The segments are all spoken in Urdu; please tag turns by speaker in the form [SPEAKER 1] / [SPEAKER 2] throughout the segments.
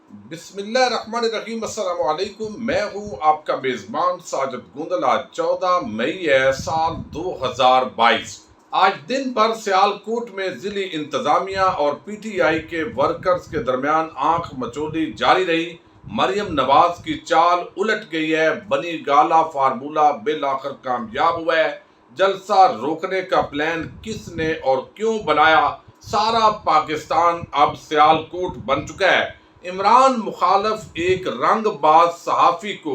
[SPEAKER 1] بسم اللہ الرحمن الرحیم۔ السلام علیکم، میں ہوں آپ کا میزبان ساجد گوندل۔ آج 14 مئی ہے سال 2022۔ آج دن بھر سیالکوٹ میں ضلعی انتظامیہ اور پی ٹی آئی کے ورکرز کے درمیان آنکھ مچولی جاری رہی۔ مریم نواز کی چال الٹ گئی ہے، بنی گالا فارمولہ بالآخر کامیاب ہوا ہے۔ جلسہ روکنے کا پلان کس نے اور کیوں بنایا؟ سارا پاکستان اب سیالکوٹ بن چکا ہے۔ عمران مخالف ایک رنگ باز صحافی کو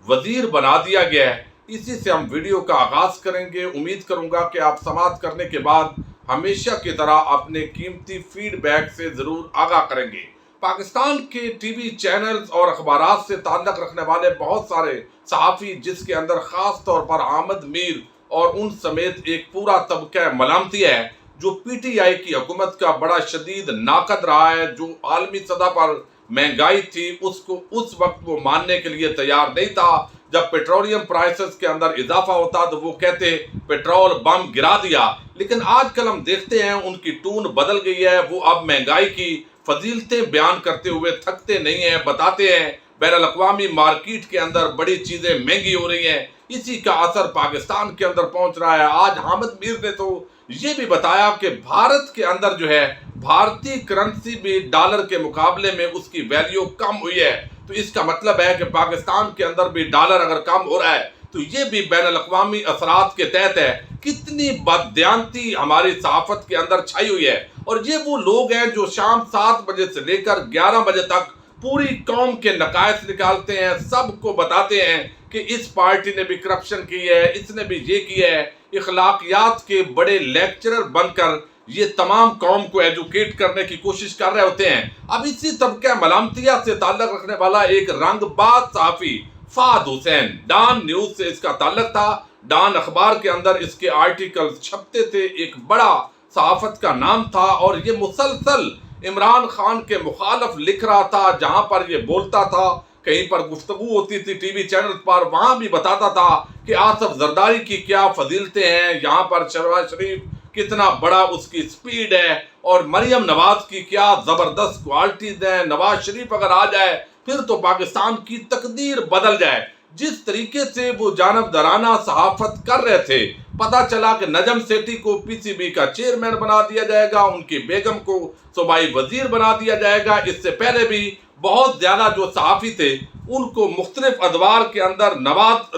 [SPEAKER 1] وزیر بنا دیا گیا ہے۔ اسی سے ہم ویڈیو کا آغاز کریں گے۔ امید کروں گا کہ آپ سماعت کرنے کے بعد ہمیشہ کی طرح اپنے قیمتی فیڈ بیک سے ضرور آگاہ کریں گے۔ پاکستان کے ٹی وی چینلز اور اخبارات سے تعلق رکھنے والے بہت سارے صحافی، جس کے اندر خاص طور پر احمد میر اور ان سمیت ایک پورا طبقہ ملامتی ہے، جو پی ٹی آئی کی حکومت کا بڑا شدید ناقد رہا ہے، جو عالمی سطح پر مہنگائی تھی اس کو اس وقت وہ ماننے کے لیے تیار نہیں تھا۔ جب پیٹرولیم پرائسز کے اندر اضافہ ہوتا تو وہ کہتے پیٹرول بم گرا دیا، لیکن آج کل ہم دیکھتے ہیں ان کی ٹون بدل گئی ہے۔ وہ اب مہنگائی کی فضیلتیں بیان کرتے ہوئے تھکتے نہیں ہیں، بتاتے ہیں بین الاقوامی مارکیٹ کے اندر بڑی چیزیں مہنگی ہو رہی ہیں، اسی کا اثر پاکستان کے اندر پہنچ رہا ہے۔ آج حامد میر نے تو یہ بھی بتایا کہ بھارت کے اندر جو ہے بھارتی کرنسی بھی ڈالر کے مقابلے میں اس کی ویلیو کم ہوئی ہے، تو اس کا مطلب ہے کہ پاکستان کے اندر بھی ڈالر اگر کم ہو رہا ہے تو یہ بھی بین الاقوامی اثرات کے تحت ہے۔ کتنی بددیانتی ہماری صحافت کے اندر چھائی ہوئی ہے، اور یہ وہ لوگ ہیں جو شام 7 بجے سے لے کر 11 بجے تک پوری قوم کے نقائص نکالتے ہیں، سب کو بتاتے ہیں کہ اس پارٹی نے بھی کرپشن کی ہے، اس نے بھی یہ کیا ہے۔ اخلاقیات کے بڑے لیکچرر بن کر یہ تمام قوم کو ایجوکیٹ کرنے کی کوشش کر رہے ہوتے ہیں۔ اب اسی طبقہ ملامتیہ سے تعلق رکھنے والا ایک رنگ باز صحافی فہد حسین، ڈان نیوز سے اس کا تعلق تھا، ڈان اخبار کے اندر اس کے آرٹیکل چھپتے تھے، ایک بڑا صحافت کا نام تھا، اور یہ مسلسل عمران خان کے مخالف لکھ رہا تھا۔ جہاں پر یہ بولتا تھا، کہیں پر گفتگو ہوتی تھی ٹی وی چینل پر، وہاں بھی بتاتا تھا کہ آصف زرداری کی کیا فضیلتیں ہیں، یہاں پر شہباز شریف کتنا بڑا اس کی سپیڈ ہے، اور مریم نواز کی کیا زبردست کوالٹیز ہیں، نواز شریف اگر آ جائے پھر تو پاکستان کی تقدیر بدل جائے۔ جس طریقے سے وہ جانبدارانہ صحافت کر رہے تھے، پتا چلا کہ نجم سیٹھی کو پی سی بی کا چیئرمین بنا دیا جائے گا، ان کی بیگم کو صوبائی وزیر بنا دیا جائے گا۔ اس سے پہلے بھی بہت زیادہ جو صحافی تھے ان کو مختلف ادوار کے اندر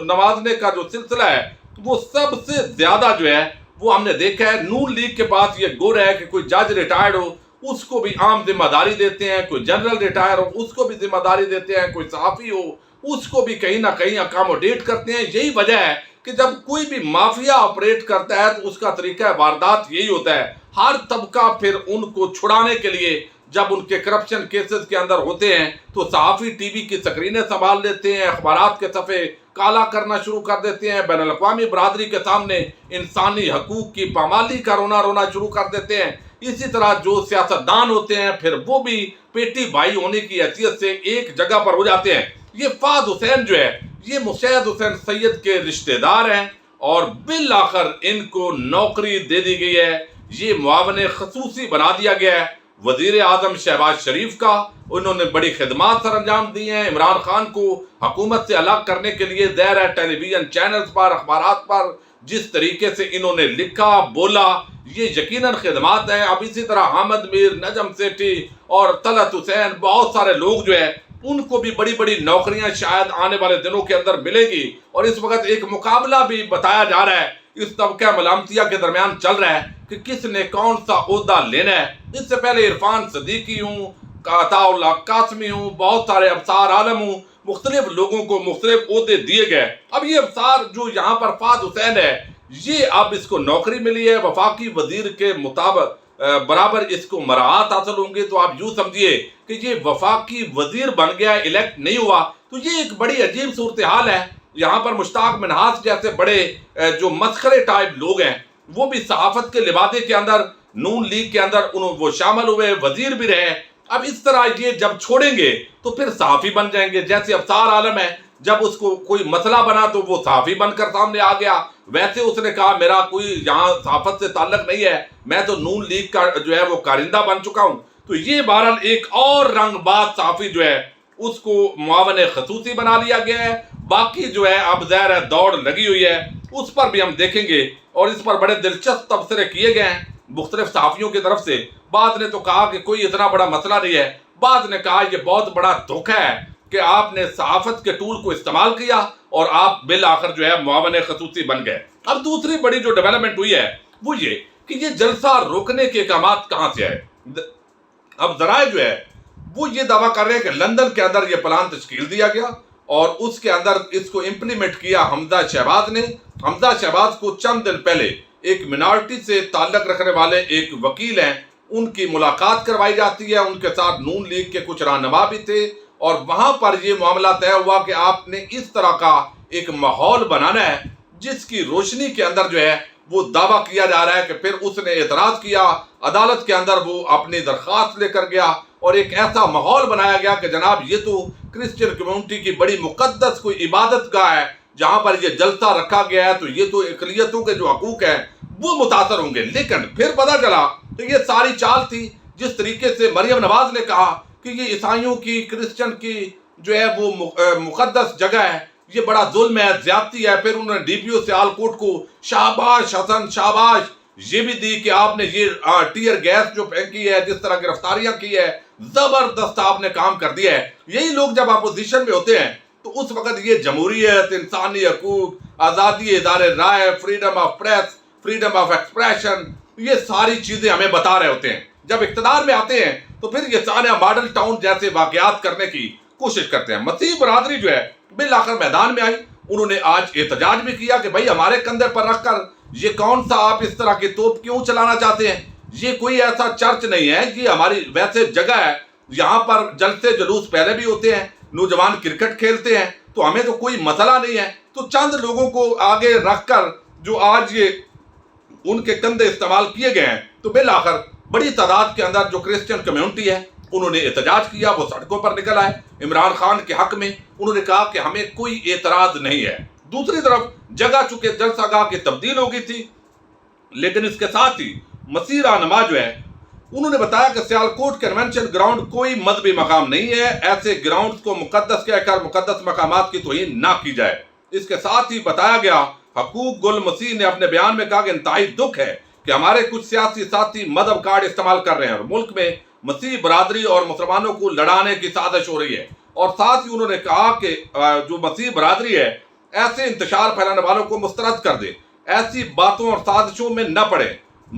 [SPEAKER 1] نوازنے کا جو سلسلہ ہے، وہ سب سے زیادہ جو ہے وہ ہم نے دیکھا ہے نون لیگ کے پاس یہ گور ہے کہ کوئی جج ریٹائرڈ ہو اس کو بھی عام ذمہ داری دیتے ہیں، کوئی جنرل ریٹائر ہو اس کو بھی ذمہ داری دیتے ہیں، کوئی صحافی ہو اس کو بھی کہیں نہ کہیں اکاموڈیٹ کرتے ہیں۔ یہی وجہ ہے کہ جب کوئی بھی مافیا آپریٹ کرتا ہے تو اس کا طریقہ واردات یہی ہوتا ہے، ہر طبقہ پھر ان کو چھڑانے کے لیے جب ان کے کرپشن کیسز کے اندر ہوتے ہیں تو صحافی ٹی وی کی سکرینیں سنبھال لیتے ہیں، اخبارات کے صفحے کالا کرنا شروع کر دیتے ہیں، بین الاقوامی برادری کے سامنے انسانی حقوق کی پامالی کا رونا شروع کر دیتے ہیں۔ اسی طرح جو سیاستدان ہوتے ہیں پھر وہ بھی پیٹی بھائی ہونے کی حیثیت سے ایک جگہ پر ہو جاتے ہیں۔ یہ فہد حسین جو ہے یہ مشاہد حسین سید کے رشتہ دار ہیں، اور بالآخر ان کو نوکری دے دی گئی ہے، یہ معاون خصوصی بنا دیا گیا ہے وزیر اعظم شہباز شریف کا۔ انہوں نے بڑی خدمات سر انجام دی ہیں عمران خان کو حکومت سے الگ کرنے کے لیے۔ ظاہر ہے ٹیلی ویژن چینلز پر، اخبارات پر جس طریقے سے انہوں نے لکھا بولا، یہ یقیناً خدمات ہیں۔ اب اسی طرح حامد میر، نجم سیٹھی اور طلعت حسین، بہت سارے لوگ جو ہے ان کو بھی بڑی بڑی نوکریاں شاید آنے والے دنوں کے اندر ملے گی، اور اس وقت ایک مقابلہ بھی بتایا جا رہا ہے، اس طبقہ ملامتیہ کے درمیان چل رہا ہے کہ کس نے کون سا عہدہ لینا ہے۔ اس سے پہلے عرفان صدیقی ہوں، عطاء اللہ قاسمی ہوں، بہت سارے ابصار عالم ہوں، مختلف لوگوں کو مختلف عہدے دیے گئے۔ اب یہ ابصار جو یہاں پر فہد حسین ہے، یہ اب اس کو نوکری ملی ہے وفاقی وزیر کے مطابق، برابر اس کو مراعات حاصل ہوں گے، تو آپ یوں سمجھیے کہ یہ وفاقی وزیر بن گیا، الیکٹ نہیں ہوا، تو یہ ایک بڑی عجیب صورتحال ہے۔ یہاں پر مشتاق منہاس جیسے بڑے جو مسخرے ٹائپ لوگ ہیں وہ بھی صحافت کے لبادے کے اندر، نون لیگ کے اندر وہ شامل ہوئے، وزیر بھی رہے۔ اب اس طرح یہ جب چھوڑیں گے تو پھر صحافی بن جائیں گے، جیسے ابصار عالم ہے، جب اس کو کوئی مسئلہ بنا تو وہ صحافی بن کر سامنے آ گیا۔ ویسے اس نے کہا میرا کوئی یہاں صحافت سے تعلق نہیں ہے، میں تو نون لیگ کا جو ہے وہ کارندہ بن چکا ہوں۔ تو یہ بہرحال ایک اور رنگ باز صحافی جو ہے اس کو معاون خصوصی بنا لیا گیا ہے. باقی جو ہے اب ظاہر ہے دوڑ لگی ہوئی ہے، اس پر بھی ہم دیکھیں گے، اور اس پر بڑے دلچسپ تبصرے کیے گئے ہیں مختلف صحافیوں کی طرف سے. بعض نے تو کہا کہ کوئی اتنا بڑا مسئلہ نہیں ہے، بعض نے کہا یہ بہت بڑا دھوکہ ہے کہ آپ نے صحافت کے ٹول کو استعمال کیا اور آپ بالآخر جو ہے معاون خصوصی بن گئے. اب دوسری بڑی جو ڈیولپمنٹ ہوئی ہے وہ یہ کہ یہ جلسہ روکنے کے اقدامات کہاں سے آئے. اب ذرائع جو ہے وہ یہ دعویٰ کر رہے ہیں کہ لندن کے اندر یہ پلان تشکیل دیا گیا اور اس کے اندر اس کو امپلیمنٹ کیا حمزہ شہباز نے. حمزہ شہباز کو چند دن پہلے ایک منارٹی سے تعلق رکھنے والے ایک وکیل ہیں، ان کی ملاقات کروائی جاتی ہے، ان کے ساتھ نون لیگ کے کچھ رہنما بھی تھے، اور وہاں پر یہ معاملہ طے ہوا کہ آپ نے اس طرح کا ایک ماحول بنانا ہے جس کی روشنی کے اندر جو ہے وہ دعویٰ کیا جا رہا ہے کہ پھر اس نے اعتراض کیا، عدالت کے اندر وہ اپنی درخواست لے کر گیا اور ایک ایسا ماحول بنایا گیا کہ جناب یہ تو کرسچن کمیونٹی کی بڑی مقدس کوئی عبادت گاہ ہے جہاں پر یہ جلسہ رکھا گیا ہے، تو یہ تو اقلیتوں کے جو حقوق ہیں وہ متاثر ہوں گے. لیکن پھر پتہ چلا کہ یہ ساری چال تھی. جس طریقے سے مریم نواز نے کہا کہ یہ عیسائیوں کی، کرسچن کی جو ہے وہ مقدس جگہ ہے، یہ بڑا ظلم ہے، زیادتی ہے. پھر انہوں نے ڈی پی او سیالکوٹ کو شاباش حسن شاباش یہ بھی دی کہ آپ نے یہ ٹیئر گیس جو پھینکی ہے، جس طرح گرفتاریاں کی ہے، زبردست آپ نے کام کر دیا ہے. یہی لوگ جب اپوزیشن میں ہوتے ہیں تو اس وقت یہ جمہوریت، انسانی حقوق، آزادی اظہار رائے، freedom of press, freedom of expression, یہ ساری چیزیں ہمیں بتا رہے ہوتے ہیں. جب اقتدار میں آتے ہیں تو پھر یہ سارے ماڈل ٹاؤن جیسے واقعات کرنے کی کوشش کرتے ہیں. مسیح برادری جو ہے بالآخر میدان میں آئی. انہوں نے آج احتجاج بھی کیا کہ بھائی ہمارے کندھے پر رکھ کر یہ کون سا آپ اس طرح کی توپ کیوں چلانا چاہتے ہیں؟ یہ کوئی ایسا چرچ نہیں ہے، یہ ہماری ویسے جگہ ہے، یہاں پر جلسے جلوس پہلے بھی ہوتے ہیں، نوجوان کرکٹ کھیلتے ہیں، تو ہمیں تو کوئی مسئلہ نہیں ہے. تو چند لوگوں کو آگے رکھ کر جو آج یہ ان کے کندھے استعمال کیے گئے ہیں، تو بالآخر بڑی تعداد کے اندر جو کرسچن کمیونٹی ہے انہوں نے احتجاج کیا، وہ سڑکوں پر نکل آئے عمران خان کے حق میں. انہوں نے کہا کہ ہمیں کوئی اعتراض نہیں ہے. دوسری طرف جگہ چونکہ جلسہ گاہ کی تبدیل ہو گئی تھی، لیکن اس کے ساتھ ہی مسیح رہنما جو ہے انہوں نے بتایا کہ سیالکوٹ کنونشن گراؤنڈ کوئی مذہبی مقام نہیں ہے، ایسے گراؤنڈ کو مقدس کہہ کر مقدس مقامات کی توہین نہ کی جائے. اس کے ساتھ ہی بتایا گیا، حقوق گل مسیح نے اپنے بیان میں کہا کہ انتہائی دکھ ہے کہ ہمارے کچھ سیاسی ساتھی مذہب کارڈ استعمال کر رہے ہیں اور ملک میں مسیح برادری اور مسلمانوں کو لڑانے کی سازش ہو رہی ہے. اور ساتھ ہی انہوں نے کہا کہ جو مسیح برادری ہے ایسے انتشار پھیلانے والوں کو مسترد کر دے، ایسی باتوں اور سازشوں میں نہ پڑے.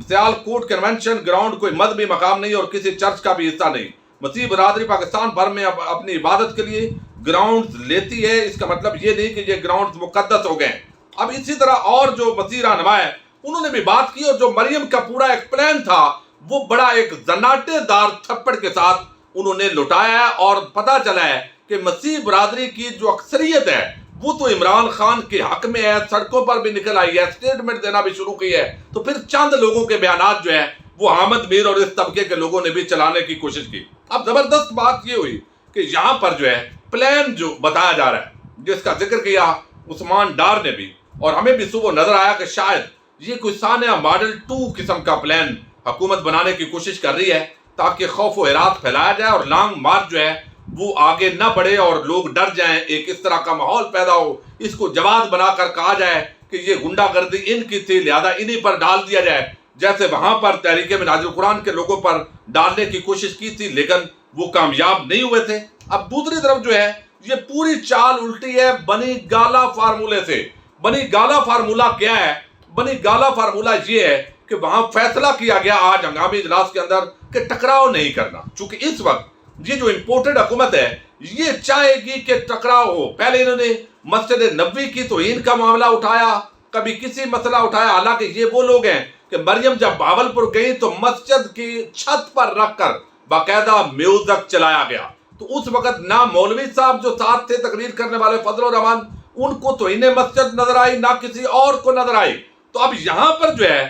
[SPEAKER 1] سیالکوٹ کنونشن گراؤنڈ کوئی مذہبی مقام نہیں اور کسی چرچ کا بھی حصہ نہیں. مسیح برادری پاکستان بھر میں اپنی عبادت کے لیے گراؤنڈ لیتی ہے، اس کا مطلب یہ نہیں کہ یہ گراؤنڈ مقدس ہو گئے. اب اسی طرح اور جو مسیح رہنما ہے انہوں نے بھی بات کی، اور جو مریم کا پورا ایک پلان تھا وہ بڑا ایک زناٹے دار تھپڑ کے ساتھ انہوں نے لٹایا ہے. اور پتہ چلا ہے کہ مسیح برادری کی جو اکثریت ہے وہ تو عمران خان کے حق میں ہے، سڑکوں پر بھی نکل آئی ہے، اسٹیٹمنٹ دینا بھی شروع کی ہے. تو پھر چند لوگوں کے بیانات جو ہیں وہ حامد میر اور اس طبقے کے لوگوں نے بھی چلانے کی کوشش کی. اب زبردست بات یہ ہوئی کہ یہاں پر جو ہے پلان جو بتایا جا رہا ہے، جس کا ذکر کیا عثمان ڈار نے بھی، اور ہمیں بھی صبح نظر آیا کہ شاید یہ کوئی سانحہ ماڈل 2 قسم کا پلان حکومت بنانے کی کوشش کر رہی ہے تاکہ خوف و ہراس پھیلایا جائے اور لانگ مارچ جو ہے وہ آگے نہ بڑھے اور لوگ ڈر جائیں، ایک اس طرح کا ماحول پیدا ہو، اس کو جواز بنا کر کہا جائے کہ یہ غنڈہ گردی ان کی تھی لہذا انہی پر ڈال دیا جائے، جیسے وہاں پر تحریک منہاج القرآن کے لوگوں پر ڈالنے کی کوشش کی تھی لیکن وہ کامیاب نہیں ہوئے تھے. اب دوسری طرف جو ہے یہ پوری چال الٹی ہے بنی گالا فارمولے سے. بنی گالا فارمولہ کیا ہے؟ بنی گالا فارمولہ یہ ہے کہ وہاں فیصلہ کیا گیا آج ہنگامی اجلاس کے اندر کہ ٹکراؤ نہیں کرنا، چونکہ اس وقت یہ جو امپورٹڈ حکومت ہے یہ چاہے گی کہ ٹکراؤ ہو. پہلے انہوں نے مسجد نبوی کی توہین کا معاملہ اٹھایا، کبھی کسی مسئلہ اٹھایا، حالانکہ یہ وہ لوگ ہیں کہ مریم جب بہاولپور گئی تو مسجد کی چھت پر رکھ کر باقاعدہ میوزک چلایا گیا. تو اس وقت نہ مولوی صاحب جو ساتھ تھے تقریر کرنے والے فضل الرحمان ان کو توہین مسجد نظر آئی، نہ کسی اور کو نظر آئی. تو اب یہاں پر جو ہے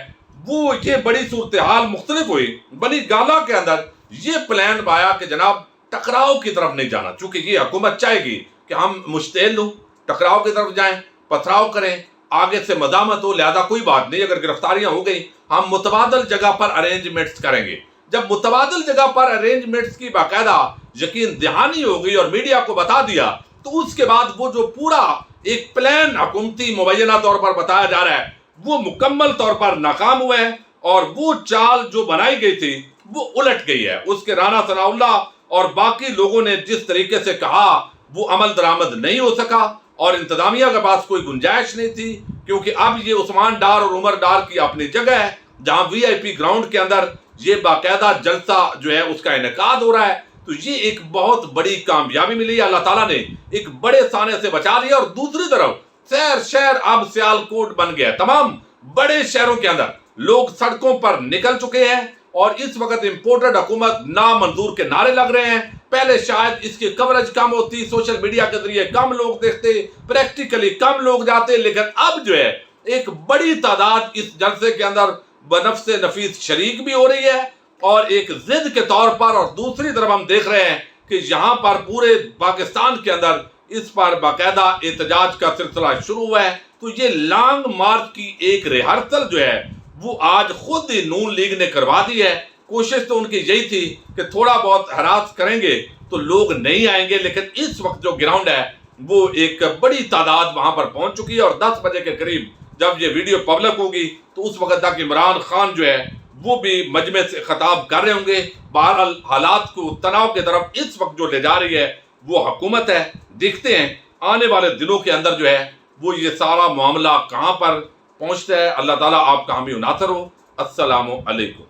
[SPEAKER 1] وہ یہ بڑی صورتحال مختلف ہوئی. بنی گالا کے اندر یہ پلان پایا کہ جناب ٹکراؤ کی طرف نہیں جانا، چونکہ یہ حکومت چاہے گی کہ ہم مشتعل ہوں، ٹکراؤ کی طرف جائیں، پتھراؤ کریں، آگے سے مزاحمت ہو، لہذا کوئی بات نہیں، اگر گرفتاریاں ہو گئی ہم متبادل جگہ پر ارینجمنٹس کریں گے. جب متبادل جگہ پر ارینجمنٹس کی باقاعدہ یقین دہانی ہو گئی اور میڈیا کو بتا دیا، تو اس کے بعد وہ جو پورا ایک پلان حکومتی مبینہ طور پر بتایا جا رہا ہے وہ مکمل طور پر ناکام ہوا ہے، اور وہ چال جو بنائی گئی تھی وہ الٹ گئی ہے۔ اس کے رانا ثناء اللہ اور باقی لوگوں نے جس طریقے سے کہا وہ عمل درآمد نہیں ہو سکا، اور انتظامیہ کے پاس کوئی گنجائش نہیں تھی، کیونکہ اب یہ عثمان ڈار اور عمر ڈار کی اپنی جگہ ہے جہاں وی آئی پی گراؤنڈ کے اندر یہ باقاعدہ جلسہ جو ہے اس کا انعقاد ہو رہا ہے۔ تو یہ ایک بہت بڑی کامیابی ملی ہے، اللہ تعالیٰ نے ایک بڑے سانے سے بچا لیا۔ اور دوسری طرف شہر اب سیالکوٹ بن گیا ہے، تمام بڑے شہروں کے اندر لوگ سڑکوں پر نکل چکے ہیں، اور اس وقت امپورٹڈ حکومت نامنظور کے نعرے لگ رہے ہیں۔ پہلے شاید اس کی کوریج کم ہوتی، سوشل میڈیا کے ذریعے کم لوگ دیکھتے، پریکٹیکلی کم لوگ جاتے، لیکن اب جو ہے ایک بڑی تعداد اس جلسے کے اندر بنفس نفیس شریک بھی ہو رہی ہے، اور ایک ضد کے طور پر، اور دوسری طرف ہم دیکھ رہے ہیں کہ یہاں پر پورے پاکستان کے اندر اس پر باقاعدہ احتجاج کا سلسلہ شروع ہوا ہے۔ تو یہ لانگ مارچ کی ایک ریہرسل جو ہے وہ آج خود ہی نون لیگ نے کروا دی ہے۔ کوشش تو ان کی یہی تھی کہ تھوڑا بہت ہراس کریں گے تو لوگ نہیں آئیں گے، لیکن اس وقت جو گراؤنڈ ہے وہ ایک بڑی تعداد وہاں پر پہنچ چکی ہے، اور 10 بجے کے قریب جب یہ ویڈیو پبلک ہوگی تو اس وقت تک عمران خان جو ہے وہ بھی مجمع سے خطاب کر رہے ہوں گے۔ بہرحال حالات کو تناؤ کی طرف اس وقت جو لے جا رہی ہے وہ حکومت ہے۔ دیکھتے ہیں آنے والے دنوں کے اندر جو ہے وہ یہ سارا معاملہ کہاں پر پہنچتا ہے۔ اللہ تعالیٰ آپ کا حامی و ناصر ہو۔ السلام علیکم۔